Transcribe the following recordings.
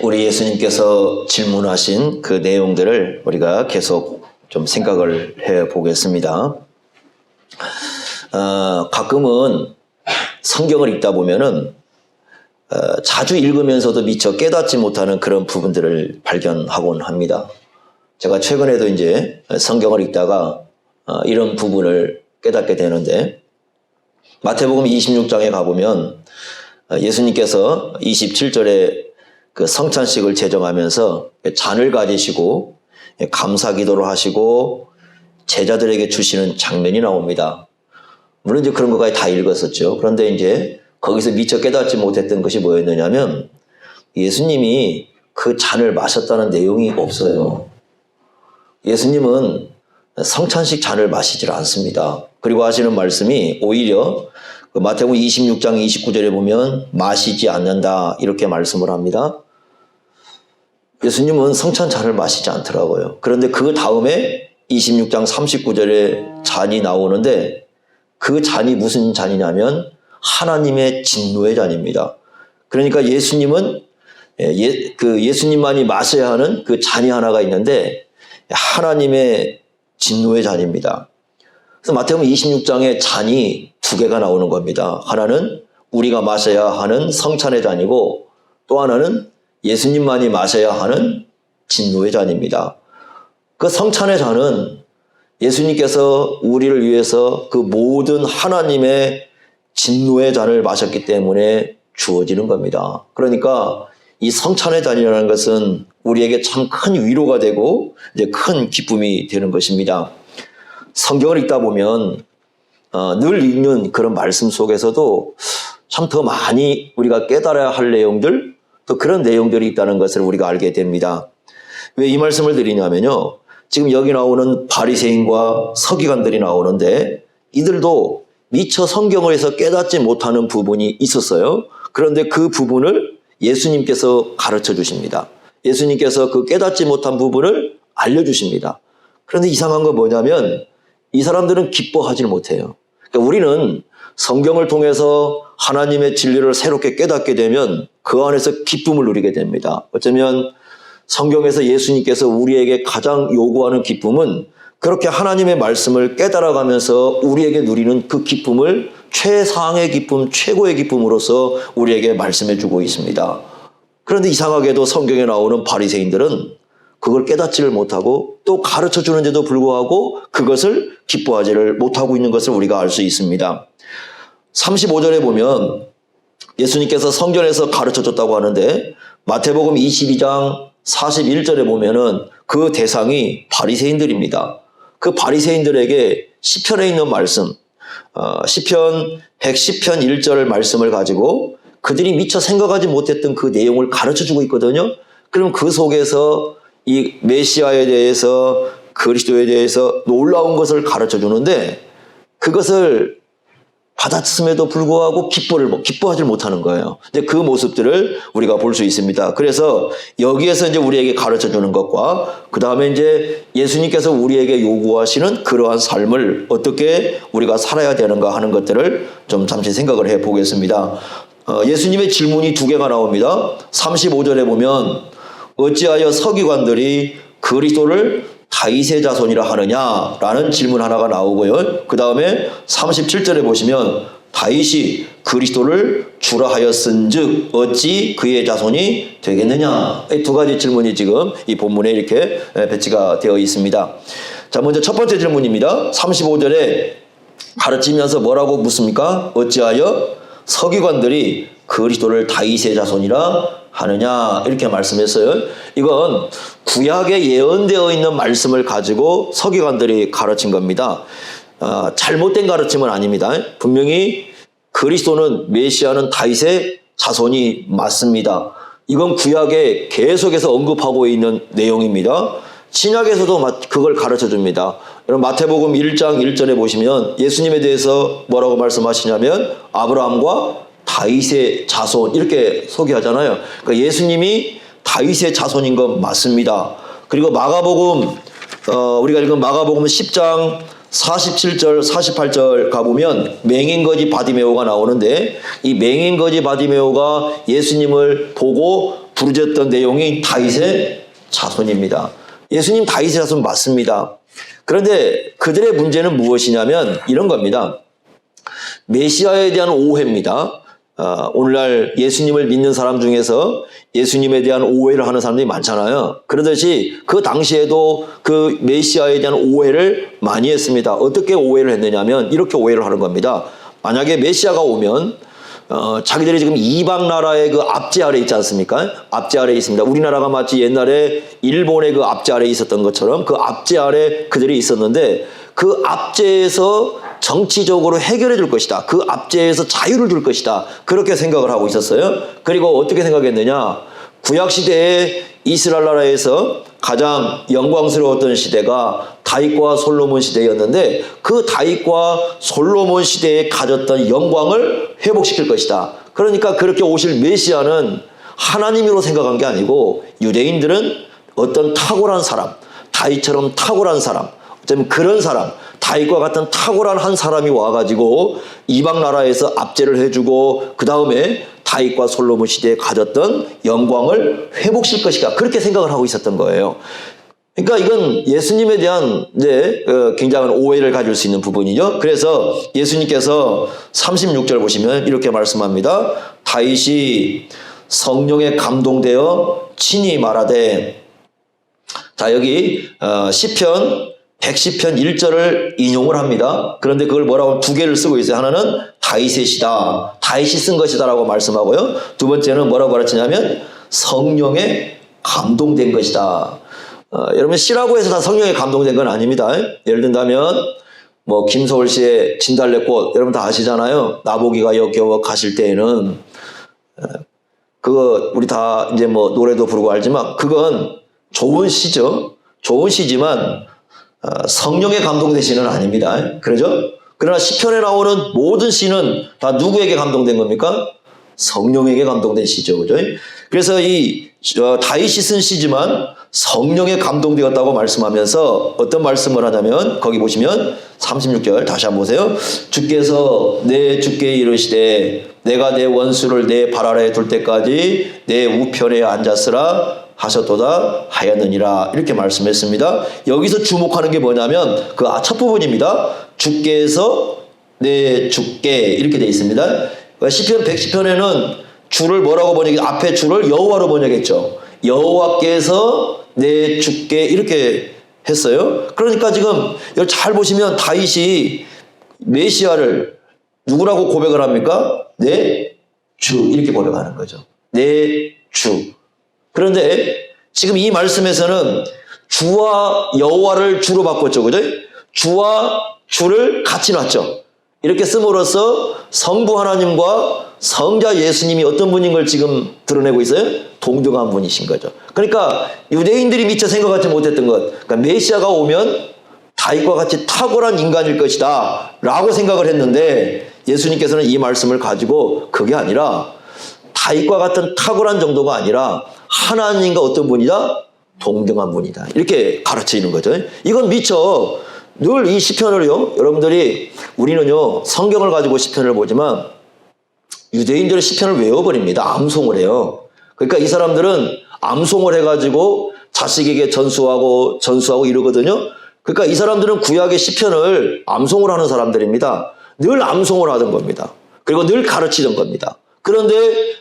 우리 예수님께서 질문하신 그 내용들을 우리가 계속 좀 생각을 해 보겠습니다. 가끔은 성경을 읽다 보면은 자주 읽으면서도 미처 깨닫지 못하는 그런 부분들을 발견하곤 합니다. 제가 최근에도 이제 성경을 읽다가 이런 부분을 깨닫게 되는데, 마태복음 26장에 가보면 예수님께서 27절에 그 성찬식을 제정하면서 잔을 가지시고 감사 기도를 하시고 제자들에게 주시는 장면이 나옵니다. 물론 이제 그런 것까지 다 읽었었죠. 그런데 이제 거기서 미처 깨닫지 못했던 것이 뭐였느냐면, 예수님이 그 잔을 마셨다는 내용이 없어요. 예수님은 성찬식 잔을 마시질 않습니다. 그리고 하시는 말씀이 오히려 마태복음 26장 29절에 보면 마시지 않는다 이렇게 말씀을 합니다. 예수님은 성찬잔을 마시지 않더라고요. 그런데 그 다음에 26장 39절에 잔이 나오는데, 그 잔이 무슨 잔이냐면 하나님의 진노의 잔입니다. 그러니까 예수님은 예수님만이 마셔야 하는 그 잔이 하나가 있는데 하나님의 진노의 잔입니다. 그래서 마태복음 26장에 잔이 두 개가 나오는 겁니다. 하나는 우리가 마셔야 하는 성찬의 잔이고, 또 하나는 예수님만이 마셔야 하는 진노의 잔입니다. 그 성찬의 잔은 예수님께서 우리를 위해서 그 모든 하나님의 진노의 잔을 마셨기 때문에 주어지는 겁니다. 그러니까 이 성찬의 잔이라는 것은 우리에게 참 큰 위로가 되고 이제 큰 기쁨이 되는 것입니다. 성경을 읽다 보면 늘 읽는 그런 말씀 속에서도 참 더 많이 우리가 깨달아야 할 내용들, 또 그런 내용들이 있다는 것을 우리가 알게 됩니다. 왜 이 말씀을 드리냐면요, 지금 여기 나오는 바리새인과 서기관들이 나오는데 이들도 미처 성경에서 깨닫지 못하는 부분이 있었어요. 그런데 그 부분을 예수님께서 가르쳐 주십니다. 예수님께서 그 깨닫지 못한 부분을 알려주십니다. 그런데 이상한 건 뭐냐면 이 사람들은 기뻐하지 못해요. 그러니까 우리는 성경을 통해서 하나님의 진리를 새롭게 깨닫게 되면 그 안에서 기쁨을 누리게 됩니다. 어쩌면 성경에서 예수님께서 우리에게 가장 요구하는 기쁨은 그렇게 하나님의 말씀을 깨달아가면서 우리에게 누리는 그 기쁨을 최상의 기쁨, 최고의 기쁨으로서 우리에게 말씀해 주고 있습니다. 그런데 이상하게도 성경에 나오는 바리새인들은 그걸 깨닫지를 못하고 또 가르쳐 주는데도 불구하고 그것을 기뻐하지를 못하고 있는 것을 우리가 알 수 있습니다. 35절에 보면 예수님께서 성전에서 가르쳐 줬다고 하는데, 마태복음 22장 41절에 보면은 그 대상이 바리새인들입니다. 그 바리새인들에게 시편에 있는 말씀, 시편 110편 1절 말씀을 가지고 그들이 미처 생각하지 못했던 그 내용을 가르쳐 주고 있거든요. 그럼 그 속에서 이 메시아에 대해서, 그리스도에 대해서 놀라운 것을 가르쳐 주는데 그것을 받았음에도 불구하고 기뻐하지 못하는 거예요. 이제 그 모습들을 우리가 볼 수 있습니다. 그래서 여기에서 이제 우리에게 가르쳐 주는 것과 그 다음에 이제 예수님께서 우리에게 요구하시는 그러한 삶을 어떻게 우리가 살아야 되는가 하는 것들을 좀 잠시 생각을 해 보겠습니다. 예수님의 질문이 두 개가 나옵니다. 35절에 보면 어찌하여 서기관들이 그리스도를 다윗의 자손이라 하느냐라는 질문 하나가 나오고요. 그 다음에 37절에 보시면 다윗이 그리스도를 주라 하였은즉 어찌 그의 자손이 되겠느냐. 이 두 가지 질문이 지금 이 본문에 이렇게 배치가 되어 있습니다. 자, 먼저 첫 번째 질문입니다. 35절에 가르치면서 뭐라고 묻습니까? 어찌하여 서기관들이 그리스도를 다윗의 자손이라 하느냐 이렇게 말씀했어요. 이건 구약에 예언되어 있는 말씀을 가지고 서기관들이 가르친 겁니다. 잘못된 가르침은 아닙니다. 분명히 그리스도는, 메시아는 다윗의 자손이 맞습니다. 이건 구약에 계속해서 언급하고 있는 내용입니다. 신약에서도 그걸 가르쳐 줍니다. 여러분 마태복음 1장 1절에 보시면 예수님에 대해서 뭐라고 말씀하시냐면 아브라함과 다윗의 자손 이렇게 소개하잖아요. 그러니까 예수님이 다윗의 자손인 건 맞습니다. 그리고 마가복음 우리가 읽은 마가복음 10장 47절 48절 가보면 맹인거지 바디메오가 나오는데 이 맹인거지 바디메오가 예수님을 보고 부르짖었던 내용이 다윗의 자손입니다. 예수님 다윗의 자손 맞습니다. 그런데 그들의 문제는 무엇이냐면 이런 겁니다. 메시아에 대한 오해입니다. 오늘날 예수님을 믿는 사람 중에서 예수님에 대한 오해를 하는 사람들이 많잖아요. 그러듯이 그 당시에도 그 메시아에 대한 오해를 많이 했습니다. 어떻게 오해를 했느냐면 이렇게 오해를 하는 겁니다. 만약에 메시아가 오면 자기들이 지금 이방 나라의 그 압제 아래 있지 않습니까? 압제 아래 있습니다. 우리나라가 마치 옛날에 일본의 그 압제 아래 있었던 것처럼 그 압제 아래 그들이 있었는데 그 압제에서 정치적으로 해결해 줄 것이다. 그 압제에서 자유를 줄 것이다. 그렇게 생각을 하고 있었어요. 그리고 어떻게 생각했느냐? 구약시대에 이스라엘 나라에서 가장 영광스러웠던 시대가 다윗과 솔로몬 시대였는데 그 다윗과 솔로몬 시대에 가졌던 영광을 회복시킬 것이다. 그러니까 그렇게 오실 메시아는 하나님으로 생각한 게 아니고 유대인들은 어떤 탁월한 사람, 다윗처럼 탁월한 사람, 어쩌면 그런 사람, 다윗과 같은 탁월한 한 사람이 와가지고 이방 나라에서 압제를 해주고 그 다음에 다윗과 솔로몬 시대에 가졌던 영광을 회복시킬 것이다. 그렇게 생각을 하고 있었던 거예요. 그러니까 이건 예수님에 대한 이제 굉장한 오해를 가질 수 있는 부분이죠. 그래서 예수님께서 36절 보시면 이렇게 말씀합니다. 다윗이 성령에 감동되어 친히 말하되, 자 여기 시편 110편 1절을 인용을 합니다. 그런데 그걸 뭐라고 두 개를 쓰고 있어요. 하나는 다윗의 시다. 다윗이 쓴 것이다 라고 말씀하고요. 두 번째는 뭐라고 가르치냐면 성령에 감동된 것이다. 여러분 시라고 해서 다 성령에 감동된 건 아닙니다. 예를 든다면 뭐 김소월 씨의 진달래꽃 여러분 다 아시잖아요. 나보기가 역겨워 가실 때에는 그거 우리 다 이제 뭐 노래도 부르고 알지만 그건 좋은 시죠. 좋은 시지만 성령에 감동된 시는 아닙니다. 그러죠? 그러나 시편에 나오는 모든 시는 다 누구에게 감동된 겁니까? 성령에게 감동된 시죠. 그죠? 그래서 이 다윗이 쓴 시지만 성령에 감동되었다고 말씀하면서 어떤 말씀을 하냐면 거기 보시면 36절 다시 한번 보세요. 주께서 내 주께 이르시되 내가 내 원수를 내 발 아래에 둘 때까지 내 우편에 앉았으라 하셨도다 하였느니라. 이렇게 말씀했습니다. 여기서 주목하는 게 뭐냐면 그 첫 부분입니다. 주께서 내 주께 이렇게 되어 있습니다. 시편 110편에는 주를 뭐라고 번역했죠? 앞에 주를 여호와로 번역했죠. 여호와께서 내 주께 이렇게 했어요. 그러니까 지금 여기 잘 보시면 다윗이 메시아를 누구라고 고백을 합니까? 내 주 이렇게 고백하는 거죠. 내 주. 그런데 지금 이 말씀에서는 주와 여호와를 주로 바꿨죠. 그죠? 주와 주를 같이 놨죠. 이렇게 씀으로써 성부 하나님과 성자 예수님이 어떤 분인 걸 지금 드러내고 있어요? 동등한 분이신 거죠. 그러니까 유대인들이 미처 생각하지 못했던 것, 그러니까 메시아가 오면 다윗과 같이 탁월한 인간일 것이다 라고 생각을 했는데 예수님께서는 이 말씀을 가지고 그게 아니라 다윗과 같은 탁월한 정도가 아니라 하나님과 어떤 분이다? 동등한 분이다. 이렇게 가르치는 거죠. 이건 미처 늘 이 시편을요, 여러분들이 우리는요 성경을 가지고 시편을 보지만 유대인들은 시편을 외워버립니다. 암송을 해요. 그러니까 이 사람들은 암송을 해가지고 자식에게 전수하고 이러거든요. 그러니까 이 사람들은 구약의 시편을 암송을 하는 사람들입니다. 늘 암송을 하던 겁니다. 그리고 늘 가르치던 겁니다. 그런데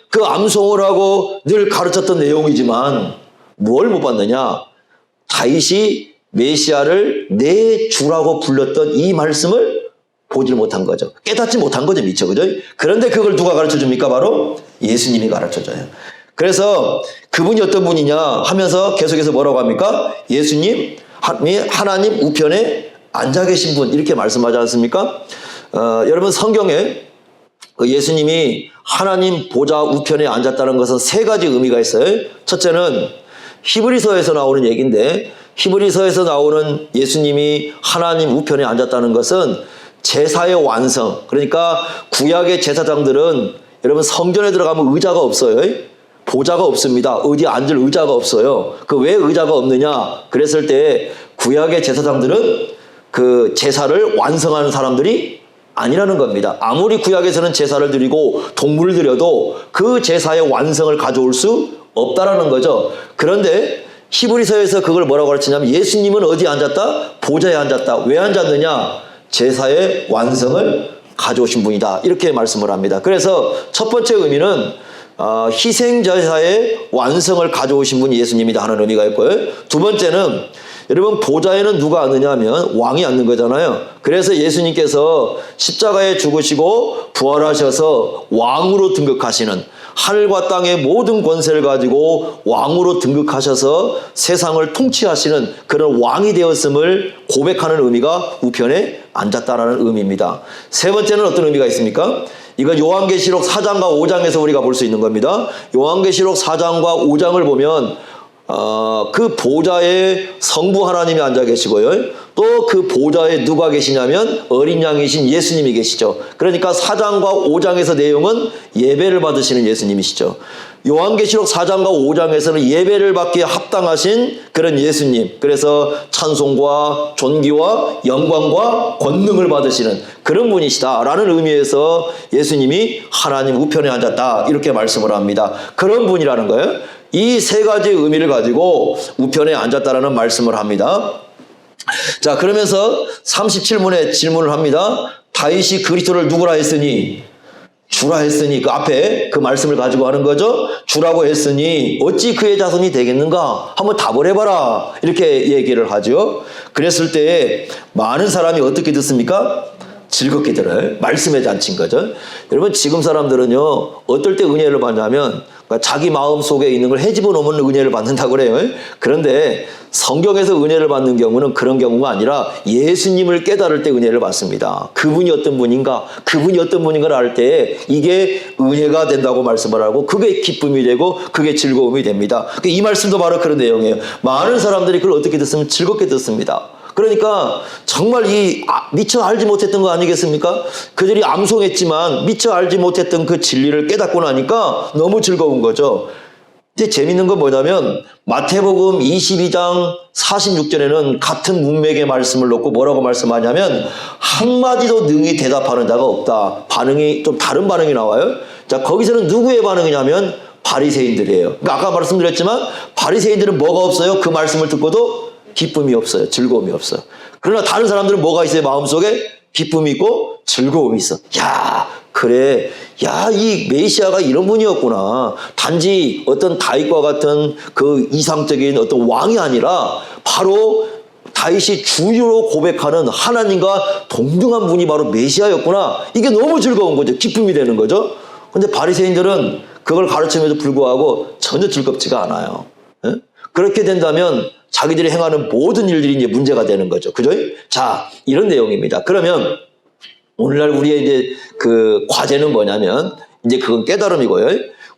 그 암송을 하고 늘 가르쳤던 내용이지만 뭘 못 봤느냐? 다윗이 메시아를 내 주라고 불렀던 이 말씀을 보질 못한 거죠. 깨닫지 못한 거죠, 미처. 그죠? 그런데 그걸 누가 가르쳐 줍니까? 바로 예수님이 가르쳐 줘요. 그래서 그분이 어떤 분이냐 하면서 계속해서 뭐라고 합니까? 예수님, 하나님 우편에 앉아 계신 분, 이렇게 말씀하지 않습니까? 여러분 성경에 예수님이 하나님 보좌 우편에 앉았다는 것은 세 가지 의미가 있어요. 첫째는 히브리서에서 나오는 얘기인데, 히브리서에서 나오는 예수님이 하나님 우편에 앉았다는 것은 제사의 완성. 그러니까 구약의 제사장들은 여러분 성전에 들어가면 의자가 없어요. 보좌가 없습니다. 어디 앉을 의자가 없어요. 그 왜 의자가 없느냐? 그랬을 때 구약의 제사장들은 그 제사를 완성하는 사람들이 아니라는 겁니다. 아무리 구약에서는 제사를 드리고 동물을 드려도 그 제사의 완성을 가져올 수 없다라는 거죠. 그런데 히브리서에서 그걸 뭐라고 가르치냐면 예수님은 어디에 앉았다? 보좌에 앉았다. 왜 앉았느냐? 제사의 완성을 가져오신 분이다. 이렇게 말씀을 합니다. 그래서 첫 번째 의미는 희생제사의 완성을 가져오신 분이 예수님이다 하는 의미가 있고요. 두 번째는 여러분 보좌에는 누가 앉느냐 하면 왕이 앉는 거잖아요. 그래서 예수님께서 십자가에 죽으시고 부활하셔서 왕으로 등극하시는, 하늘과 땅의 모든 권세를 가지고 왕으로 등극하셔서 세상을 통치하시는 그런 왕이 되었음을 고백하는 의미가 우편에 앉았다라는 의미입니다. 세 번째는 어떤 의미가 있습니까? 이건 요한계시록 4장과 5장에서 우리가 볼 수 있는 겁니다. 요한계시록 4장과 5장을 보면 그 보좌에 성부 하나님이 앉아 계시고요. 또 그 보좌에 누가 계시냐면 어린 양이신 예수님이 계시죠. 그러니까 4장과 5장에서 내용은 예배를 받으시는 예수님이시죠. 요한계시록 4장과 5장에서는 예배를 받기에 합당하신 그런 예수님, 그래서 찬송과 존귀와 영광과 권능을 받으시는 그런 분이시다라는 의미에서 예수님이 하나님 우편에 앉았다 이렇게 말씀을 합니다. 그런 분이라는 거예요. 이 세 가지 의미를 가지고 우편에 앉았다라는 말씀을 합니다. 자, 그러면서 37문에 질문을 합니다. 다윗이 그리스도를 누구라 했으니? 주라 했으니, 그 앞에 그 말씀을 가지고 하는 거죠. 주라고 했으니 어찌 그의 자손이 되겠는가? 한번 답을 해봐라. 이렇게 얘기를 하죠. 그랬을 때 많은 사람이 어떻게 듣습니까? 즐겁게 들어요. 말씀의 잔치인 거죠. 여러분, 지금 사람들은요, 어떨 때 은혜를 받냐면 자기 마음 속에 있는 걸 헤집어 놓으면 은혜를 받는다고 그래요. 그런데 성경에서 은혜를 받는 경우는 그런 경우가 아니라 예수님을 깨달을 때 은혜를 받습니다. 그분이 어떤 분인가, 그분이 어떤 분인가를 알 때 이게 은혜가 된다고 말씀을 하고 그게 기쁨이 되고 그게 즐거움이 됩니다. 이 말씀도 바로 그런 내용이에요. 많은 사람들이 그걸 어떻게 듣으면 즐겁게 듣습니다. 그러니까 정말 미처 알지 못했던 거 아니겠습니까? 그들이 암송했지만 미처 알지 못했던 그 진리를 깨닫고 나니까 너무 즐거운 거죠. 이제 재밌는 건 뭐냐면 마태복음 22장 46절에는 같은 문맥의 말씀을 놓고 뭐라고 말씀하냐면 한마디도 능히 대답하는 자가 없다. 반응이 좀 다른 반응이 나와요. 자, 거기서는 누구의 반응이냐면 바리새인들이에요. 그러니까 아까 말씀드렸지만 바리새인들은 뭐가 없어요? 그 말씀을 듣고도 기쁨이 없어요. 즐거움이 없어요. 그러나 다른 사람들은 뭐가 있어요? 마음속에 기쁨이 있고 즐거움이 있어. 야, 그래. 야, 이 메시아가 이런 분이었구나. 단지 어떤 다윗과 같은 그 이상적인 어떤 왕이 아니라 바로 다윗이 주로 고백하는 하나님과 동등한 분이 바로 메시아였구나. 이게 너무 즐거운 거죠. 기쁨이 되는 거죠. 근데 바리새인들은 그걸 가르침에도 불구하고 전혀 즐겁지가 않아요. 예? 그렇게 된다면 자기들이 행하는 모든 일들이 이제 문제가 되는 거죠. 그죠? 자, 이런 내용입니다. 그러면 오늘날 우리의 이제 그 과제는 뭐냐면 이제 그건 깨달음이고요.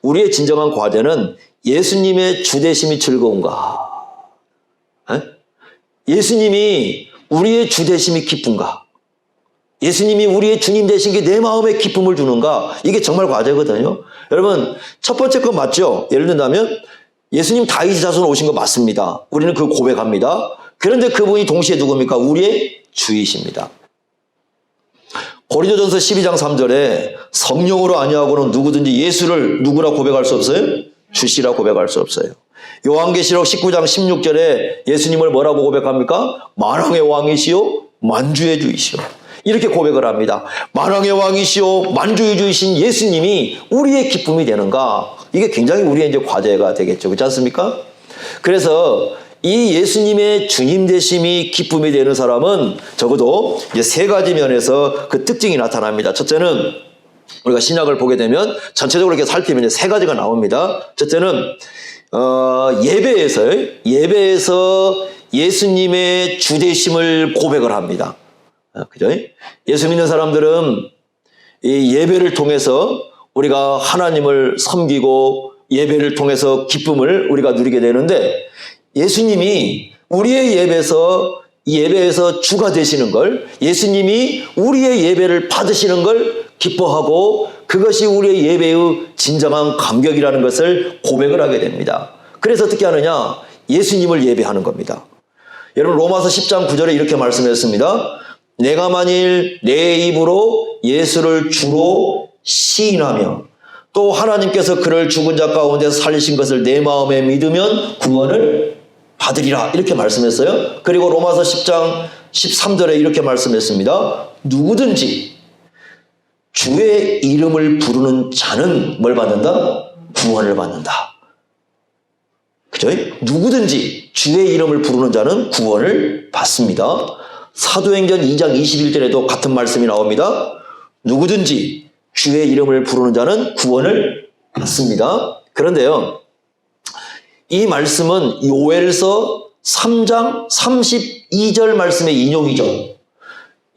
우리의 진정한 과제는 예수님의 주되심이 즐거운가? 에? 예수님이 우리의 주되심이 기쁜가? 예수님이 우리의 주님 되신 게 내 마음에 기쁨을 주는가? 이게 정말 과제거든요. 여러분, 첫 번째 건 맞죠? 예를 든다면 예수님 다윗 자손 오신 거 맞습니다. 우리는 그걸 고백합니다. 그런데 그분이 동시에 누굽니까? 우리의 주이십니다. 고린도전서 12장 3절에 성령으로 아니하고는 누구든지 예수를 누구라 고백할 수 없어요? 주시라 고백할 수 없어요. 요한계시록 19장 16절에 예수님을 뭐라고 고백합니까? 만왕의 왕이시오 만주의 주이시오. 이렇게 고백을 합니다. 만왕의 왕이시오 만주의 주이신 예수님이 우리의 기쁨이 되는가? 이게 굉장히 우리의 이제 과제가 되겠죠. 그렇지 않습니까? 그래서 이 예수님의 주님 되심이 기쁨이 되는 사람은 적어도 이제 세 가지 면에서 그 특징이 나타납니다. 첫째는 우리가 신약을 보게 되면 전체적으로 이렇게 살피면 이제 세 가지가 나옵니다. 첫째는 예배에서 예수님의 주 되심을 고백을 합니다. 그죠? 예수 믿는 사람들은 이 예배를 통해서 우리가 하나님을 섬기고 예배를 통해서 기쁨을 우리가 누리게 되는데 예수님이 우리의 예배에서 주가 되시는 걸, 예수님이 우리의 예배를 받으시는 걸 기뻐하고 그것이 우리의 예배의 진정한 감격이라는 것을 고백을 하게 됩니다. 그래서 어떻게 하느냐? 예수님을 예배하는 겁니다. 여러분 로마서 10장 9절에 이렇게 말씀했습니다. 내가 만일 내 입으로 예수를 주로 시인하며 또 하나님께서 그를 죽은 자 가운데서 살리신 것을 내 마음에 믿으면 구원을 받으리라 이렇게 말씀했어요. 그리고 로마서 10장 13절에 이렇게 말씀했습니다. 누구든지 주의 이름을 부르는 자는 뭘 받는다? 구원을 받는다. 그죠? 누구든지 주의 이름을 부르는 자는 구원을 받습니다. 사도행전 2장 21절에도 같은 말씀이 나옵니다. 누구든지 주의 이름을 부르는 자는 구원을 받습니다. 그런데요, 이 말씀은 요엘서 3장 32절 말씀의 인용이죠.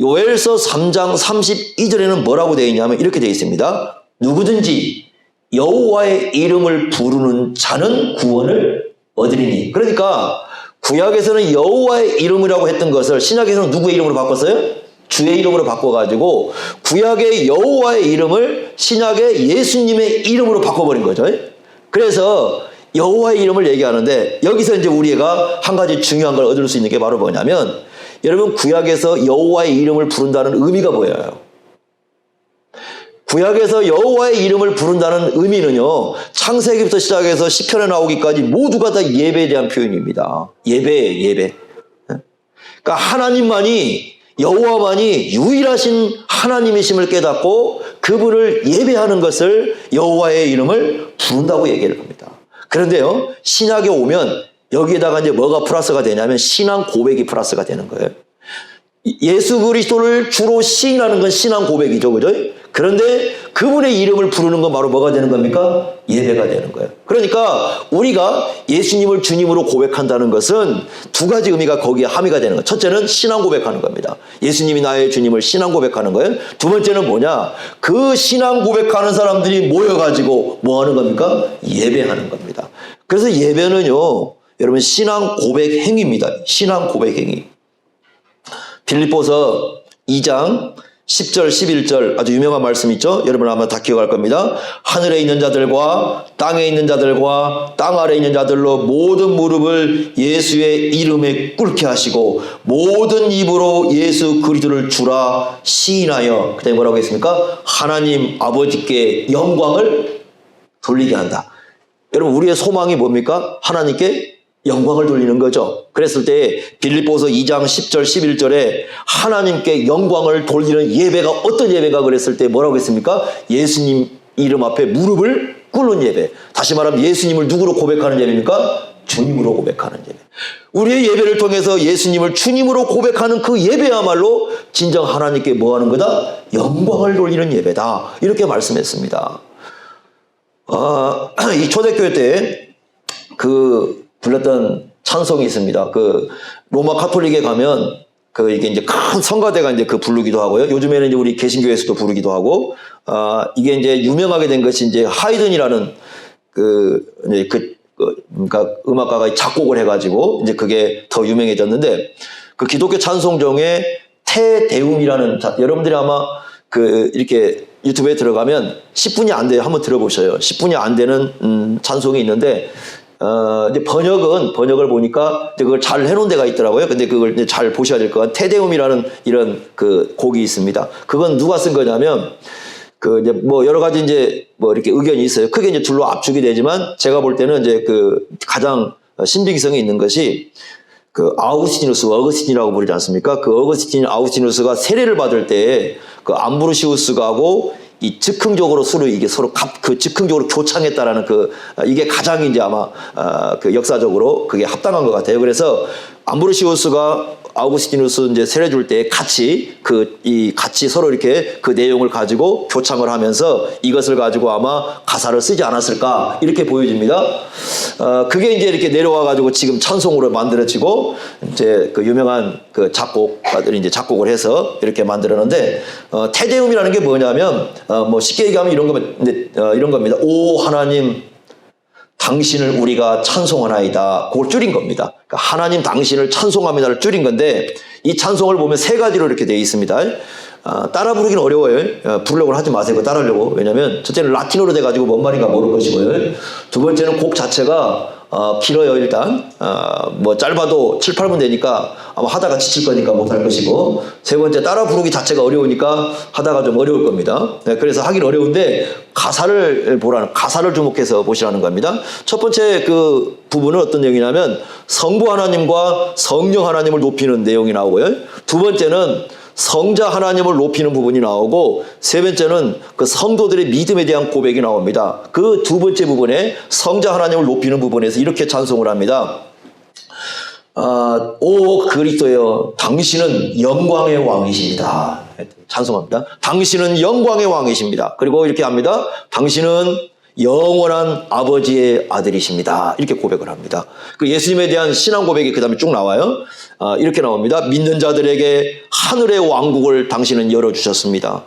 요엘서 3장 32절에는 뭐라고 되어 있냐면 이렇게 되어 있습니다. 누구든지 여호와의 이름을 부르는 자는 구원을 얻으리니. 그러니까 구약에서는 여호와의 이름이라고 했던 것을 신약에서는 누구의 이름으로 바꿨어요? 주의 이름으로 바꿔가지고 구약의 여호와의 이름을 신약의 예수님의 이름으로 바꿔버린 거죠. 그래서 여호와의 이름을 얘기하는데 여기서 이제 우리가 한 가지 중요한 걸 얻을 수 있는 게 바로 뭐냐면 여러분 구약에서 여호와의 이름을 부른다는 의미가 뭐예요? 구약에서 여호와의 이름을 부른다는 의미는요, 창세기부터 시작해서 시편에 나오기까지 모두가 다 예배에 대한 표현입니다. 예배예요, 예배. 그러니까 하나님만이, 여호와만이 유일하신 하나님이심을 깨닫고 그분을 예배하는 것을 여호와의 이름을 부른다고 얘기를 합니다. 그런데요, 신약에 오면 여기에다가 이제 뭐가 플러스가 되냐면 신앙 고백이 플러스가 되는 거예요. 예수 그리스도를 주로 시인하는 건 신앙 고백이죠. 그죠? 그런데 그분의 이름을 부르는 건 바로 뭐가 되는 겁니까? 예배가 되는 거예요. 그러니까 우리가 예수님을 주님으로 고백한다는 것은 두 가지 의미가 거기에 함의가 되는 거예요. 첫째는 신앙 고백하는 겁니다. 예수님이 나의 주님을 신앙 고백하는 거예요. 두 번째는 뭐냐? 그 신앙 고백하는 사람들이 모여가지고 뭐 하는 겁니까? 예배하는 겁니다. 그래서 예배는요, 여러분 신앙 고백 행위입니다. 신앙 고백 행위. 빌립보서 2장 10절 11절 아주 유명한 말씀 있죠? 여러분 아마 다 기억할 겁니다. 하늘에 있는 자들과 땅에 있는 자들과 땅 아래에 있는 자들로 모든 무릎을 예수의 이름에 꿇게 하시고 모든 입으로 예수 그리스도를 주라 시인하여, 그다음에 뭐라고 했습니까? 하나님 아버지께 영광을 돌리게 한다. 여러분 우리의 소망이 뭡니까? 하나님께 영광을 돌리는 거죠. 그랬을 때 빌립보서 2장 10절 11절에 하나님께 영광을 돌리는 예배가 어떤 예배가 그랬을 때 뭐라고 했습니까? 예수님 이름 앞에 무릎을 꿇는 예배. 다시 말하면 예수님을 누구로 고백하는 예배입니까? 주님으로 고백하는 예배. 우리의 예배를 통해서 예수님을 주님으로 고백하는 그 예배야말로 진정 하나님께 뭐 하는 거다? 영광을 돌리는 예배다. 이렇게 말씀했습니다. 이 초대교회 때 불렀던 찬송이 있습니다. 로마 카톨릭에 가면 이게 이제 큰 성가대가 이제 부르기도 하고요. 요즘에는 이제 우리 개신교에서도 부르기도 하고, 이게 이제 유명하게 된 것이 이제 하이든이라는 그러니까 음악가가 작곡을 해가지고 이제 그게 더 유명해졌는데, 그 기독교 찬송 중에 테데움이라는, 여러분들이 아마 이렇게 유튜브에 들어가면 10분이 안 돼요. 한번 들어보셔요. 10분이 안 되는 찬송이 있는데, 이제 번역을 보니까 이제 그걸 잘 해놓은 데가 있더라고요. 근데 그걸 이제 잘 보셔야 될 것 같아요. 테데움이라는 이런 곡이 있습니다. 그건 누가 쓴 거냐면, 이제 뭐 여러 가지 이제 뭐 이렇게 의견이 있어요. 크게 이제 둘로 압축이 되지만, 제가 볼 때는 이제 가장 신빙성이 있는 것이, 어거스티누스라고 부르지 않습니까? 아우구스티누스가 세례를 받을 때, 암브로시우스하고 이 즉흥적으로 서로 즉흥적으로 교창했다라는 이게 가장 이제 아마 역사적으로 그게 합당한 것 같아요. 그래서 암브로시우스가 아우구스티누스 이제 세례 줄 때 같이 서로 이렇게 그 내용을 가지고 교창을 하면서 이것을 가지고 아마 가사를 쓰지 않았을까 이렇게 보여집니다. 그게 이제 이렇게 내려와 가지고 지금 찬송으로 만들어지고 이제 유명한 작곡가들이 이제 작곡을 해서 이렇게 만들었는데, 테데움이라는 게 뭐냐면 뭐 쉽게 얘기하면 이런 겁니다. 오 하나님 당신을 우리가 찬송하나이다. 그걸 줄인 겁니다. 그러니까 하나님 당신을 찬송합니다를 줄인 건데, 이 찬송을 보면 세 가지로 이렇게 되어 있습니다. 따라 부르기는 어려워요. 부르려고 하지 마세요. 따라하려고. 왜냐면 첫째는 라틴어로 돼가지고 뭔 말인가 모를 것이고요. 두 번째는 곡 자체가 길어요, 일단. 뭐 짧아도 7, 8분 되니까 아마 하다가 지칠 거니까 못할 것이고, 세 번째 따라 부르기 자체가 어려우니까 하다가 좀 어려울 겁니다. 네, 그래서 하긴 어려운데 가사를 주목해서 보시라는 겁니다. 첫 번째 그 부분은 어떤 내용이냐면 성부 하나님과 성령 하나님을 높이는 내용이 나오고요. 두 번째는 성자 하나님을 높이는 부분이 나오고, 세 번째는 그 성도들의 믿음에 대한 고백이 나옵니다. 그 두 번째 부분에 성자 하나님을 높이는 부분에서 이렇게 찬송을 합니다. 오 그리스도여, 당신은 영광의 왕이십니다. 찬송합니다. 당신은 영광의 왕이십니다. 그리고 이렇게 합니다. 당신은 영원한 아버지의 아들이십니다. 이렇게 고백을 합니다. 그 예수님에 대한 신앙 고백이 그 다음에 쭉 나와요. 이렇게 나옵니다. 믿는 자들에게 하늘의 왕국을 당신은 열어주셨습니다.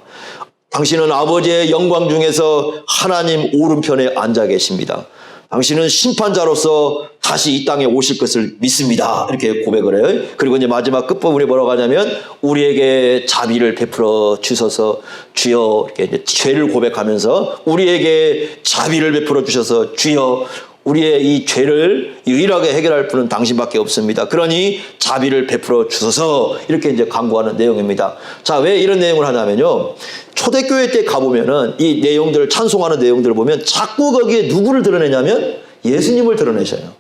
당신은 아버지의 영광 중에서 하나님 오른편에 앉아 계십니다. 당신은 심판자로서 다시 이 땅에 오실 것을 믿습니다. 이렇게 고백을 해요. 그리고 이제 마지막 끝부분에 뭐라고 하냐면 우리에게 자비를 베풀어 주셔서 주여, 이렇게 이제 죄를 고백하면서 우리에게 자비를 베풀어 주셔서 주여, 우리의 이 죄를 유일하게 해결할 분은 당신밖에 없습니다. 그러니 자비를 베풀어 주셔서 이렇게 이제 간구하는 내용입니다. 자, 왜 이런 내용을 하냐면요. 초대교회 때 가보면은 이 내용들을 찬송하는 내용들을 보면 자꾸 거기에 누구를 드러내냐면 예수님을 드러내셔요.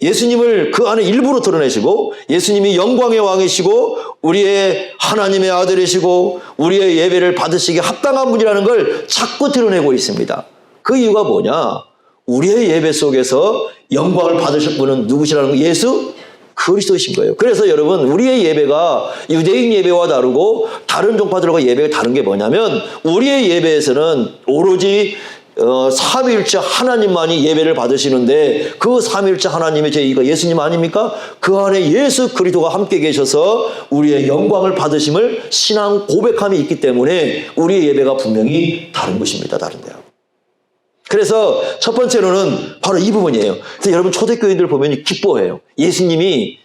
예수님을 그 안에 일부러 드러내시고, 예수님이 영광의 왕이시고 우리의 하나님의 아들이시고 우리의 예배를 받으시기에 합당한 분이라는 걸 자꾸 드러내고 있습니다. 그 이유가 뭐냐? 우리의 예배 속에서 영광을 받으실 분은 누구시라는 거? 예수 그리스도이신 거예요. 그래서 여러분, 우리의 예배가 유대인 예배와 다르고 다른 종파들과 예배가 다른 게 뭐냐면, 우리의 예배에서는 오로지 삼위일체 하나님만이 예배를 받으시는데, 그 삼위일체 하나님의 제2가 예수님 아닙니까? 그 안에 예수 그리스도가 함께 계셔서 우리의 영광을 받으심을 신앙 고백함이 있기 때문에 우리의 예배가 분명히 다른 것입니다. 다른데요. 그래서 첫 번째로는 바로 이 부분이에요. 그래서 여러분, 초대교인들 보면 기뻐해요. 예수님이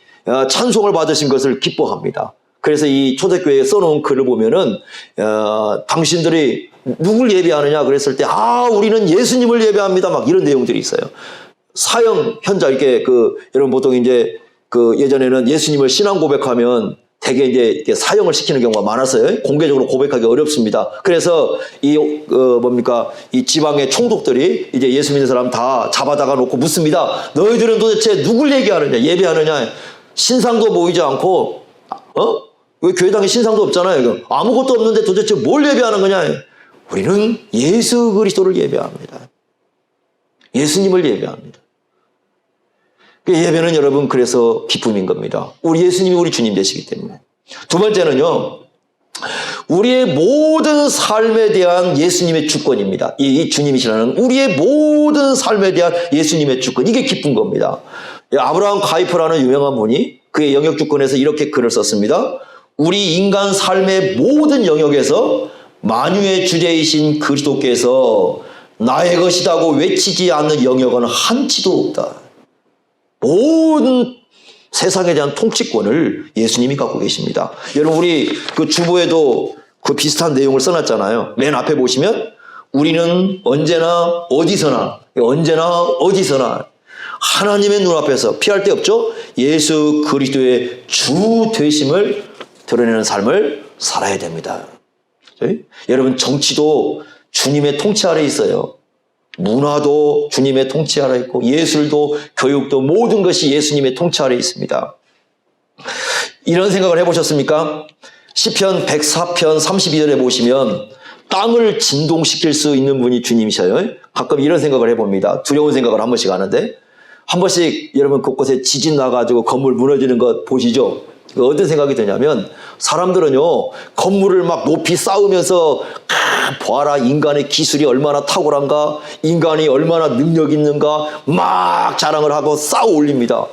찬송을 받으신 것을 기뻐합니다. 그래서 이 초대교회에 써놓은 글을 보면은 당신들이 누굴 예배하느냐 그랬을 때 우리는 예수님을 예배합니다. 막 이런 내용들이 있어요. 사형 현장, 이렇게 여러분 보통 이제 예전에는 예수님을 신앙 고백하면 되게 이제 이렇게 사형을 시키는 경우가 많았어요. 공개적으로 고백하기 어렵습니다. 그래서 이 지방의 총독들이 이제 예수 믿는 사람 다 잡아다가 놓고 묻습니다. 너희들은 도대체 누굴 얘기하느냐, 예배하느냐? 신상도 모이지 않고, 왜 교회당에 신상도 없잖아요. 아무것도 없는데 도대체 뭘 예배하는 거냐? 우리는 예수 그리스도를 예배합니다. 예수님을 예배합니다. 예배는 여러분 그래서 기쁨인 겁니다. 우리 예수님이 우리 주님 되시기 때문에. 두 번째는요, 우리의 모든 삶에 대한 예수님의 주권입니다. 이 주님이시라는 우리의 모든 삶에 대한 예수님의 주권, 이게 기쁜 겁니다. 아브라함 가이프라는 유명한 분이 그의 영역 주권에서 이렇게 글을 썼습니다. 우리 인간 삶의 모든 영역에서 만유의 주제이신 그리스도께서 나의 것이라고 외치지 않는 영역은 한치도 없다. 모든 세상에 대한 통치권을 예수님이 갖고 계십니다. 여러분, 우리 주보에도 그 비슷한 내용을 써놨잖아요. 맨 앞에 보시면 우리는 언제나 어디서나 하나님의 눈앞에서 피할 데 없죠. 예수 그리스도의 주 되심을 드러내는 삶을 살아야 됩니다. 여러분, 정치도 주님의 통치 아래 있어요. 문화도 주님의 통치 아래 있고, 예술도 교육도 모든 것이 예수님의 통치 아래 있습니다. 이런 생각을 해보셨습니까? 시편 104편 32절에 보시면 땅을 진동시킬 수 있는 분이 주님이셔요. 가끔 이런 생각을 해봅니다. 두려운 생각을 한 번씩 하는데, 한 번씩 여러분 곳곳에 지진 나가지고 건물 무너지는 것 보시죠? 어떤 생각이 드냐면, 사람들은요 건물을 막 높이 쌓으면서 보아라, 인간의 기술이 얼마나 탁월한가, 인간이 얼마나 능력 있는가 막 자랑을 하고 쌓아 올립니다.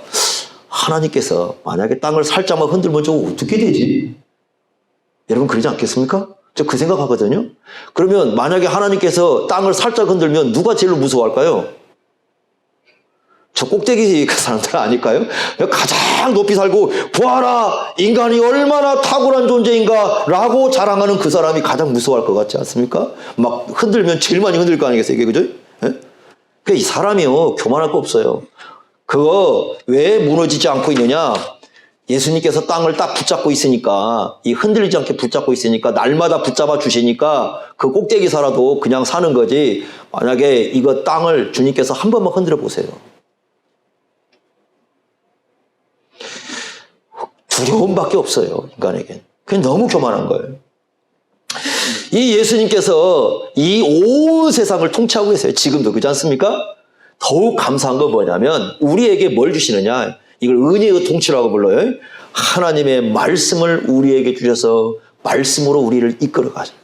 하나님께서 만약에 땅을 살짝만 흔들면 저거 어떻게 되지? 여러분 그러지 않겠습니까? 저 그 생각하거든요. 그러면 만약에 하나님께서 땅을 살짝 흔들면 누가 제일 무서워할까요? 저 꼭대기 사람들 아닐까요? 가장 높이 살고 보아라, 인간이 얼마나 탁월한 존재인가 라고 자랑하는 그 사람이 가장 무서워할 것 같지 않습니까? 막 흔들면 제일 많이 흔들 거 아니겠어요? 이게, 그죠? 예? 이 사람이요 교만할 거 없어요. 그거 왜 무너지지 않고 있느냐? 예수님께서 땅을 딱 붙잡고 있으니까, 이 흔들리지 않게 붙잡고 있으니까, 날마다 붙잡아 주시니까 그 꼭대기서라도 그냥 사는 거지. 만약에 이거 땅을 주님께서 한 번만 흔들어 보세요. 두려움밖에 없어요, 인간에겐. 그게 너무 교만한 거예요. 이 예수님께서 이 온 세상을 통치하고 계세요. 지금도. 그렇지 않습니까? 더욱 감사한 건 뭐냐면 우리에게 뭘 주시느냐. 이걸 은혜의 통치라고 불러요. 하나님의 말씀을 우리에게 주셔서 말씀으로 우리를 이끌어 가죠.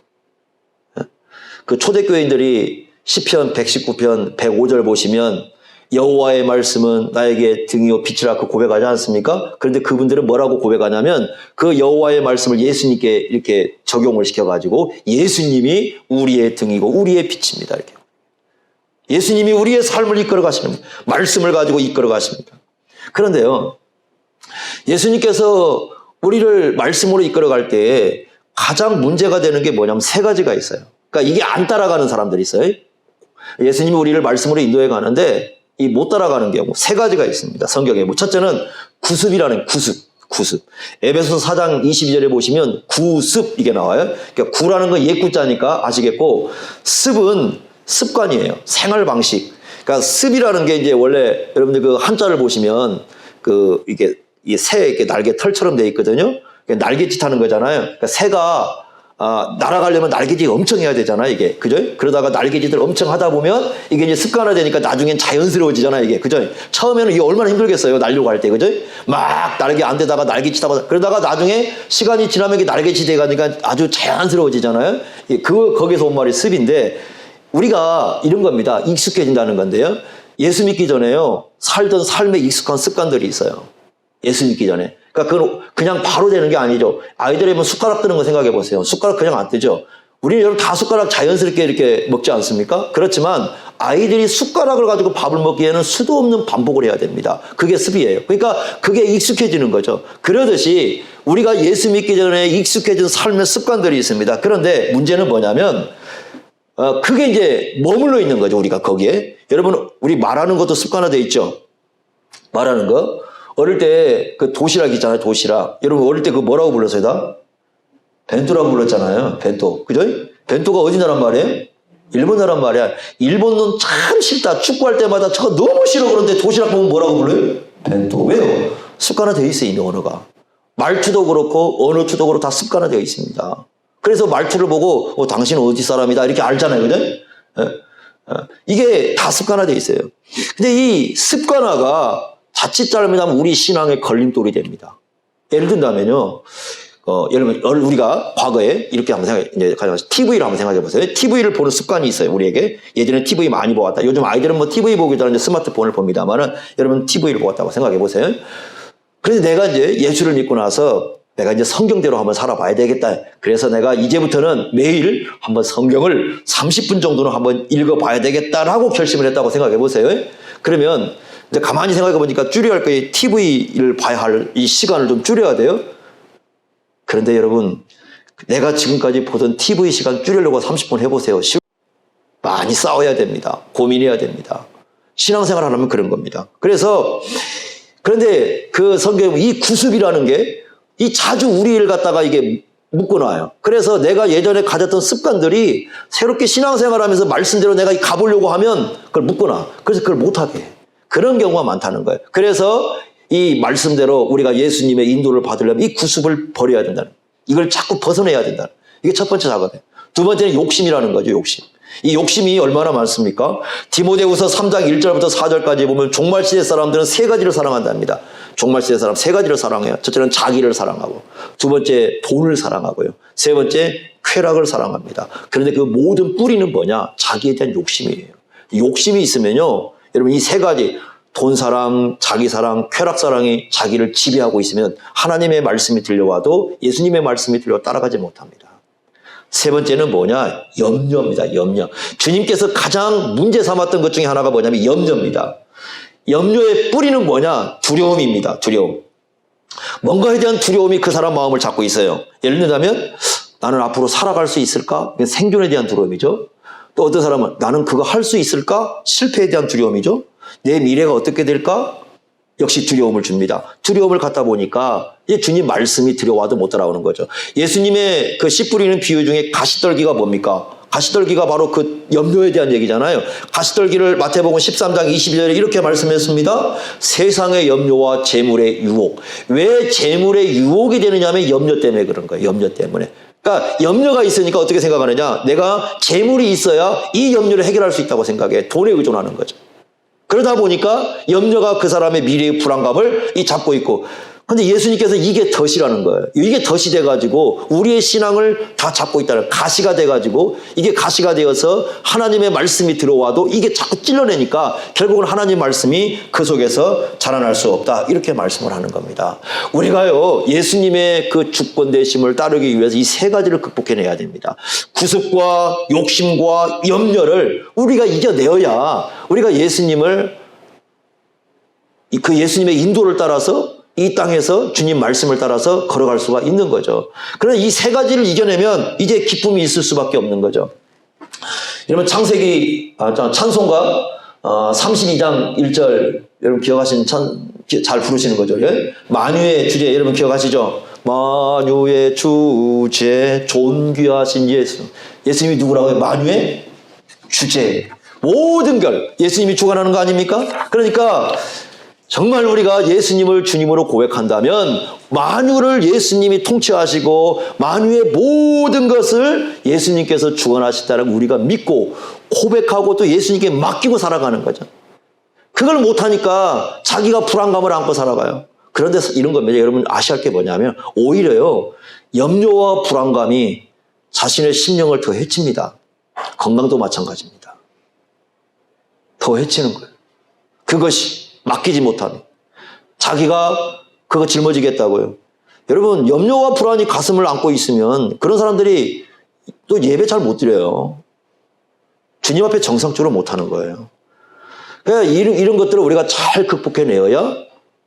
그 초대교인들이 시편 119편 105절 보시면 여호와의 말씀은 나에게 등이요 빛이라 그 고백하지 않습니까? 그런데 그분들은 뭐라고 고백하냐면 그 여호와의 말씀을 예수님께 이렇게 적용을 시켜가지고 예수님이 우리의 등이고 우리의 빛입니다. 이렇게. 예수님이 우리의 삶을 이끌어 가시는 말씀을 가지고 이끌어 가십니다. 그런데요, 예수님께서 우리를 말씀으로 이끌어 갈 때에 가장 문제가 되는 게 뭐냐면 세 가지가 있어요. 그러니까 이게 안 따라가는 사람들이 있어요. 예수님이 우리를 말씀으로 인도해 가는데 이 못 따라가는 경우 세 가지가 있습니다. 성경에. 첫째는 구습이라는 구습. 에베소서 4장 22절에 보시면 구습 이게 나와요. 그러니까 구라는 건 옛구자니까 아시겠고 습은 습관이에요. 생활 방식. 그러니까 습이라는 게 이제 원래 여러분들 그 한자를 보시면 그 이게 이 새 이렇게 날개 털처럼 돼 있거든요. 날갯짓 하는 거잖아요. 그러니까 새가 날아가려면 날개짓 엄청 해야 되잖아요, 이게. 그죠? 그러다가 날개짓을 엄청 하다 보면 이게 이제 습관화되니까 나중엔 자연스러워지잖아요, 이게. 그죠? 처음에는 이게 얼마나 힘들겠어요, 날려고 할 때. 그죠? 막 날개 안 되다가 날개짓 하고 그러다가 나중에 시간이 지나면 이게 날개짓 돼가니까 아주 자연스러워지잖아요. 거기서 온 말이 습인데 우리가 이런 겁니다. 익숙해진다는 건데요. 예수 믿기 전에요, 살던 삶에 익숙한 습관들이 있어요. 예수 믿기 전에. 그러니까 그건 그냥 바로 되는 게 아니죠. 아이들이 뭐 숟가락 뜨는 거 생각해 보세요. 숟가락 그냥 안 뜨죠. 우리는 여러분 다 숟가락 자연스럽게 이렇게 먹지 않습니까? 그렇지만 아이들이 숟가락을 가지고 밥을 먹기에는 수도 없는 반복을 해야 됩니다. 그게 습이에요. 그러니까 그게 익숙해지는 거죠. 그러듯이 우리가 예수 믿기 전에 익숙해진 삶의 습관들이 있습니다. 그런데 문제는 뭐냐면 그게 이제 머물러 있는 거죠. 우리가 거기에. 여러분 우리 말하는 것도 습관화되어 있죠. 말하는 거. 어릴 때 그 도시락 있잖아요, 도시락. 여러분 어릴 때 그 뭐라고 불렀어요, 다? 벤토라고 불렀잖아요, 벤토. 그죠? 벤토가 어디 나란 말이에요? 일본 나란 말이야. 일본은 참 싫다. 축구할 때마다 저거 너무 싫어. 그런데 도시락 보면 뭐라고 불러요? 벤토. 왜요? 습관화되어 있어요, 이미 언어가. 말투도 그렇고 언어 투도 그렇고 다 습관화되어 있습니다. 그래서 말투를 보고 당신은 어디 사람이다 이렇게 알잖아요, 그죠? 이게 다 습관화되어 있어요. 근데 이 습관화가 자칫 잘못하면 우리 신앙의 걸림돌이 됩니다. 예를 든다면요, 예를 들면 우리가 과거에 이렇게 한번 이제 TV를 한번 생각해 보세요. TV를 보는 습관이 있어요, 우리에게. 예전에 TV 많이 보았다. 요즘 아이들은 뭐 TV 보기보다는 스마트폰을 봅니다만은 여러분 TV를 보았다고 생각해 보세요. 그래서 내가 이제 예수를 믿고 나서 내가 이제 성경대로 한번 살아봐야 되겠다. 그래서 내가 이제부터는 매일 한번 성경을 30분 정도는 한번 읽어봐야 되겠다라고 결심을 했다고 생각해 보세요. 그러면 이제 가만히 생각해 보니까 줄여야 할 거예요. TV를 봐야 할 이 시간을 좀 줄여야 돼요. 그런데 여러분, 내가 지금까지 보던 TV 시간 줄이려고 30분 해보세요. 많이 싸워야 됩니다. 고민해야 됩니다. 신앙생활 하려면 그런 겁니다. 그런데 그 성경에 이 구습이라는 게 이 자주 우리를 갖다가 이게 묶어놔요. 그래서 내가 예전에 가졌던 습관들이 새롭게 신앙생활 하면서 말씀대로 내가 가보려고 하면 그걸 묶어놔. 그래서 그걸 못하게 해. 그런 경우가 많다는 거예요. 그래서 이 말씀대로 우리가 예수님의 인도를 받으려면 이 구습을 버려야 된다는, 이걸 자꾸 벗어내야 된다는, 이게 첫 번째 작업이에요. 두 번째는 욕심이라는 거죠, 욕심. 이 욕심이 얼마나 많습니까? 디모데후서 3장 1절부터 4절까지 보면 종말시대 사람들은 세 가지를 사랑한답니다. 종말시대 사람 세 가지를 사랑해요. 첫째는 자기를 사랑하고, 두 번째 돈을 사랑하고요, 세 번째 쾌락을 사랑합니다. 그런데 그 모든 뿌리는 뭐냐? 자기에 대한 욕심이에요. 욕심이 있으면요, 여러분 이 세 가지, 돈 사랑, 자기 사랑, 쾌락 사랑이 자기를 지배하고 있으면 하나님의 말씀이 들려와도 예수님의 말씀이 들려와 따라가지 못합니다. 세 번째는 뭐냐? 염려입니다. 염려. 주님께서 가장 문제 삼았던 것 중에 하나가 뭐냐면 염려입니다. 염려의 뿌리는 뭐냐? 두려움입니다. 두려움. 뭔가에 대한 두려움이 그 사람 마음을 잡고 있어요. 예를 들자면 나는 앞으로 살아갈 수 있을까? 생존에 대한 두려움이죠. 또 어떤 사람은 나는 그거 할 수 있을까? 실패에 대한 두려움이죠. 내 미래가 어떻게 될까? 역시 두려움을 줍니다. 두려움을 갖다 보니까 이제 주님 말씀이 두려워도 못 따라오는 거죠. 예수님의 그 씨 뿌리는 비유 중에 가시떨기가 뭡니까? 가시떨기가 바로 그 염려에 대한 얘기잖아요. 가시떨기를 마태복음 13장 22절에 이렇게 말씀했습니다. 세상의 염려와 재물의 유혹. 왜 재물의 유혹이 되느냐 하면 염려 때문에 그런 거예요. 염려 때문에. 그러니까 염려가 있으니까 어떻게 생각하느냐. 내가 재물이 있어야 이 염려를 해결할 수 있다고 생각해. 돈에 의존하는 거죠. 그러다 보니까 염려가 그 사람의 미래의 불안감을 잡고 있고, 근데 예수님께서 이게 덫이라는 거예요. 이게 덫이 돼가지고 우리의 신앙을 다 잡고 있다는, 가시가 돼가지고 이게 가시가 되어서 하나님의 말씀이 들어와도 이게 자꾸 찔러내니까 결국은 하나님 말씀이 그 속에서 자라날 수 없다. 이렇게 말씀을 하는 겁니다. 우리가요, 예수님의 그 주권 되심을 따르기 위해서 이 세 가지를 극복해내야 됩니다. 구습과 욕심과 염려를 우리가 이겨내어야 우리가 예수님의 인도를 따라서 이 땅에서 주님 말씀을 따라서 걸어갈 수가 있는 거죠. 그러나 이 세 가지를 이겨내면 이제 기쁨이 있을 수밖에 없는 거죠. 여러분 찬송가 32장 1절 여러분 기억하시는 잘 부르시는 거죠. 예? 만유의 주제 여러분 기억하시죠? 만유의 주제 존귀하신 예수. 예수님이 누구라고요? 만유의 주제. 모든 걸 예수님이 주관하는 거 아닙니까? 그러니까 정말 우리가 예수님을 주님으로 고백한다면 만유를 예수님이 통치하시고 만유의 모든 것을 예수님께서 주관하신다는 우리가 믿고 고백하고 또 예수님께 맡기고 살아가는 거죠. 그걸 못하니까 자기가 불안감을 안고 살아가요. 그런데 이런 겁니다. 여러분 아셔야 할 게 뭐냐면 오히려요, 염려와 불안감이 자신의 심령을 더 해칩니다. 건강도 마찬가지입니다. 더 해치는 거예요. 그것이 맡기지 못하면 자기가 그거 짊어지겠다고요. 여러분 염려와 불안이 가슴을 안고 있으면 그런 사람들이 또 예배 잘 못 드려요. 주님 앞에 정상적으로 못하는 거예요. 그러니까 이런 것들을 우리가 잘 극복해내어야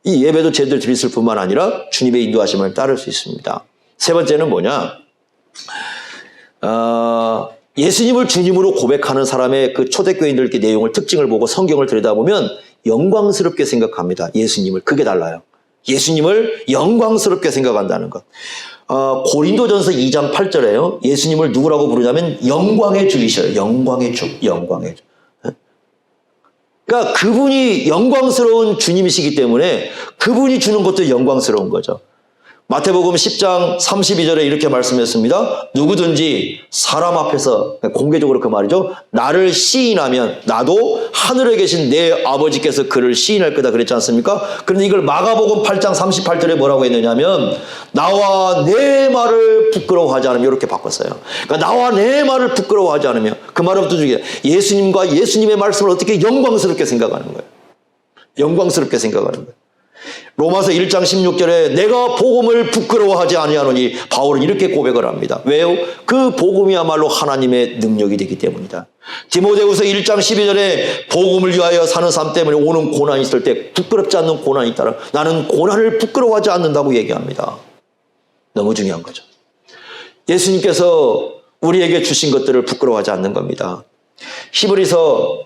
이 예배도 제대로 드릴 뿐만 아니라 주님의 인도하심을 따를 수 있습니다. 세 번째는 뭐냐? 예수님을 주님으로 고백하는 사람의 그 초대교인들 내용을 특징을 보고 성경을 들여다보면 영광스럽게 생각합니다. 예수님을. 그게 달라요. 예수님을 영광스럽게 생각한다는 것. 고린도전서 2장 8절에요. 예수님을 누구라고 부르냐면 영광의 주이셔요. 영광의 주. 영광의 주. 그러니까 그분이 영광스러운 주님이시기 때문에 그분이 주는 것도 영광스러운 거죠. 마태복음 10장 32절에 이렇게 말씀했습니다. 누구든지 사람 앞에서, 공개적으로 그 말이죠, 나를 시인하면 나도 하늘에 계신 내 아버지께서 그를 시인할 거다 그랬지 않습니까? 그런데 이걸 마가복음 8장 38절에 뭐라고 했느냐면 나와 내 말을 부끄러워하지 않으며 이렇게 바꿨어요. 그러니까 나와 내 말을 부끄러워하지 않으며, 그 말은 또 중에 예수님과 예수님의 말씀을 어떻게 영광스럽게 생각하는 거예요. 영광스럽게 생각하는 거예요. 로마서 1장 16절에 내가 복음을 부끄러워하지 아니하노니 바울은 이렇게 고백을 합니다. 왜요? 그 복음이야말로 하나님의 능력이 되기 때문이다. 디모데후서 1장 12절에 복음을 위하여 사는 삶 때문에 오는 고난이 있을 때 부끄럽지 않는 고난이 있다라 나는 고난을 부끄러워하지 않는다고 얘기합니다. 너무 중요한 거죠. 예수님께서 우리에게 주신 것들을 부끄러워하지 않는 겁니다. 히브리서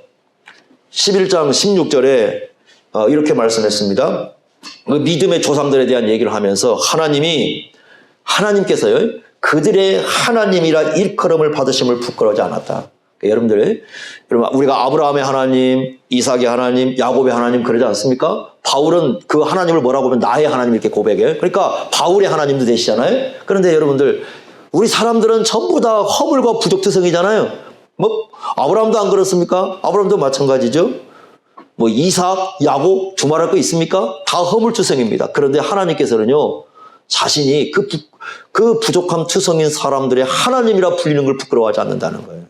11장 16절에 이렇게 말씀했습니다. 그 믿음의 조상들에 대한 얘기를 하면서 하나님께서요, 그들의 하나님이라 일컬음을 받으심을 부끄러워하지 않았다. 그러니까 여러분, 우리가 아브라함의 하나님, 이삭의 하나님, 야곱의 하나님 그러지 않습니까? 바울은 그 하나님을 뭐라고 하면 나의 하나님 이렇게 고백해요. 그러니까 바울의 하나님도 되시잖아요. 그런데 여러분들, 우리 사람들은 전부 다 허물과 부족투성이잖아요. 아브라함도 안 그렇습니까? 아브라함도 마찬가지죠. 이삭, 야곱, 두말할 거 있습니까? 다 허물투성입니다. 그런데 하나님께서는요, 자신이 그 부족함 투성인 사람들의 하나님이라 불리는 걸 부끄러워하지 않는다는 거예요.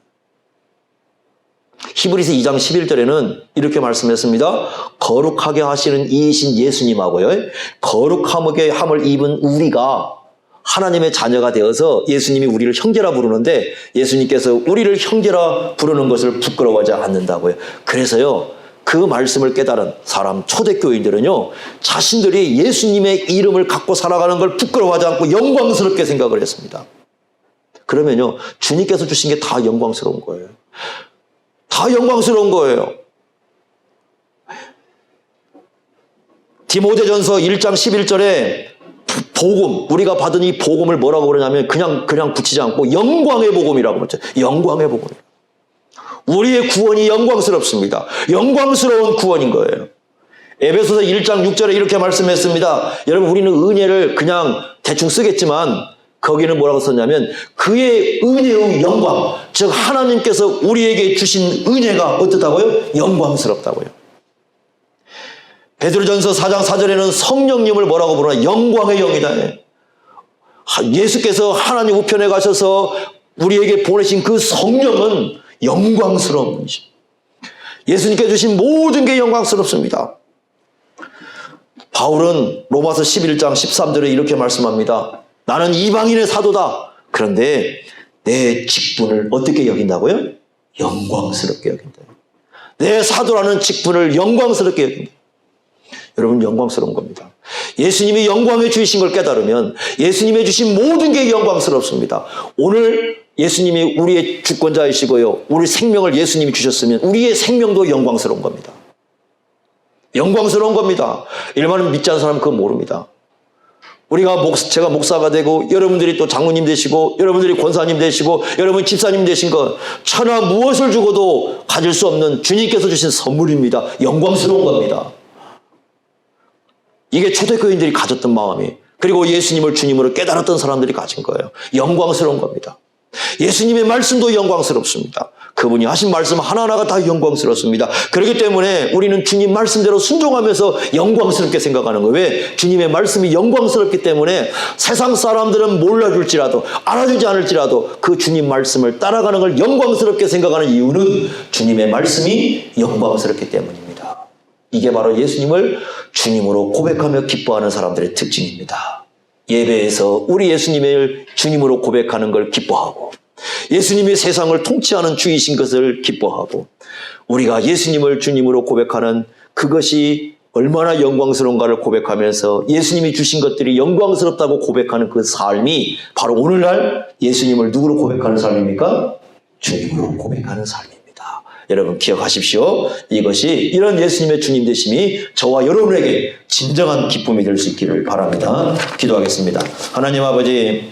히브리서 2장 11절에는 이렇게 말씀했습니다. 거룩하게 하시는 이이신 예수님하고요, 거룩함을 입은 우리가 하나님의 자녀가 되어서 예수님이 우리를 형제라 부르는데 예수님께서 우리를 형제라 부르는 것을 부끄러워하지 않는다고요. 그래서요, 그 말씀을 깨달은 사람, 초대교인들은요, 자신들이 예수님의 이름을 갖고 살아가는 걸 부끄러워하지 않고 영광스럽게 생각을 했습니다. 그러면요, 주님께서 주신 게 다 영광스러운 거예요. 다 영광스러운 거예요. 디모데전서 1장 11절에 복음, 우리가 받은 이 복음을 뭐라고 그러냐면 그냥 붙이지 않고 영광의 복음이라고 그러죠. 영광의 복음. 우리의 구원이 영광스럽습니다. 영광스러운 구원인 거예요. 에베소서 1장 6절에 이렇게 말씀했습니다. 여러분, 우리는 은혜를 그냥 대충 쓰겠지만 거기는 뭐라고 썼냐면 그의 은혜의 영광, 즉 하나님께서 우리에게 주신 은혜가 어떻다고요? 영광스럽다고요. 베드로전서 4장 4절에는 성령님을 뭐라고 부르나? 영광의 영이다. 예수께서 하나님 우편에 가셔서 우리에게 보내신 그 성령은 영광스러운 분이죠. 예수님께 주신 모든 게 영광스럽습니다. 바울은 로마서 11장 13절에 이렇게 말씀합니다. 나는 이방인의 사도다. 그런데 내 직분을 어떻게 여긴다고요? 영광스럽게 여긴다. 내 사도라는 직분을 영광스럽게 여긴다. 여러분, 영광스러운 겁니다. 예수님이 영광의 주이신 걸 깨달으면 예수님의 주신 모든 게 영광스럽습니다. 오늘 예수님이 우리의 주권자이시고요, 우리 생명을 예수님이 주셨으면 우리의 생명도 영광스러운 겁니다. 영광스러운 겁니다. 일반은 믿지 않는 사람은 그거 모릅니다. 제가 목사가 되고 여러분들이 또 장로님 되시고 여러분들이 권사님 되시고 여러분 집사님 되신 것 천하 무엇을 주고도 가질 수 없는 주님께서 주신 선물입니다. 영광스러운 겁니다. 이게 초대교인들이 가졌던 마음이, 그리고 예수님을 주님으로 깨달았던 사람들이 가진 거예요. 영광스러운 겁니다. 예수님의 말씀도 영광스럽습니다. 그분이 하신 말씀 하나하나가 다 영광스럽습니다. 그렇기 때문에 우리는 주님 말씀대로 순종하면서 영광스럽게 생각하는 거예요. 왜? 주님의 말씀이 영광스럽기 때문에 세상 사람들은 몰라줄지라도 알아주지 않을지라도 그 주님 말씀을 따라가는 걸 영광스럽게 생각하는 이유는 주님의 말씀이 영광스럽기 때문입니다. 이게 바로 예수님을 주님으로 고백하며 기뻐하는 사람들의 특징입니다. 예배에서 우리 예수님을 주님으로 고백하는 걸 기뻐하고, 예수님이 세상을 통치하는 주이신 것을 기뻐하고, 우리가 예수님을 주님으로 고백하는 그것이 얼마나 영광스러운가를 고백하면서 예수님이 주신 것들이 영광스럽다고 고백하는 그 삶이 바로 오늘날 예수님을 누구로 고백하는 삶입니까? 주님으로 고백하는 삶입니다. 여러분 기억하십시오. 이것이 이런 예수님의 주님 되심이 저와 여러분에게 진정한 기쁨이 될 수 있기를 바랍니다. 기도하겠습니다. 하나님 아버지,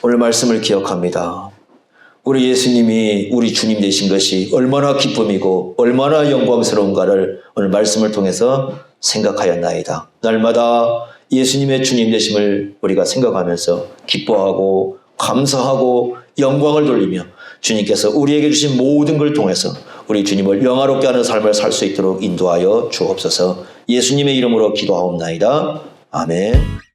오늘 말씀을 기억합니다. 우리 예수님이 우리 주님 되신 것이 얼마나 기쁨이고 얼마나 영광스러운가를 오늘 말씀을 통해서 생각하였나이다. 날마다 예수님의 주님 되심을 우리가 생각하면서 기뻐하고 감사하고 영광을 돌리며 주님께서 우리에게 주신 모든 걸 통해서 우리 주님을 영화롭게 하는 삶을 살 수 있도록 인도하여 주옵소서. 예수님의 이름으로 기도하옵나이다. 아멘.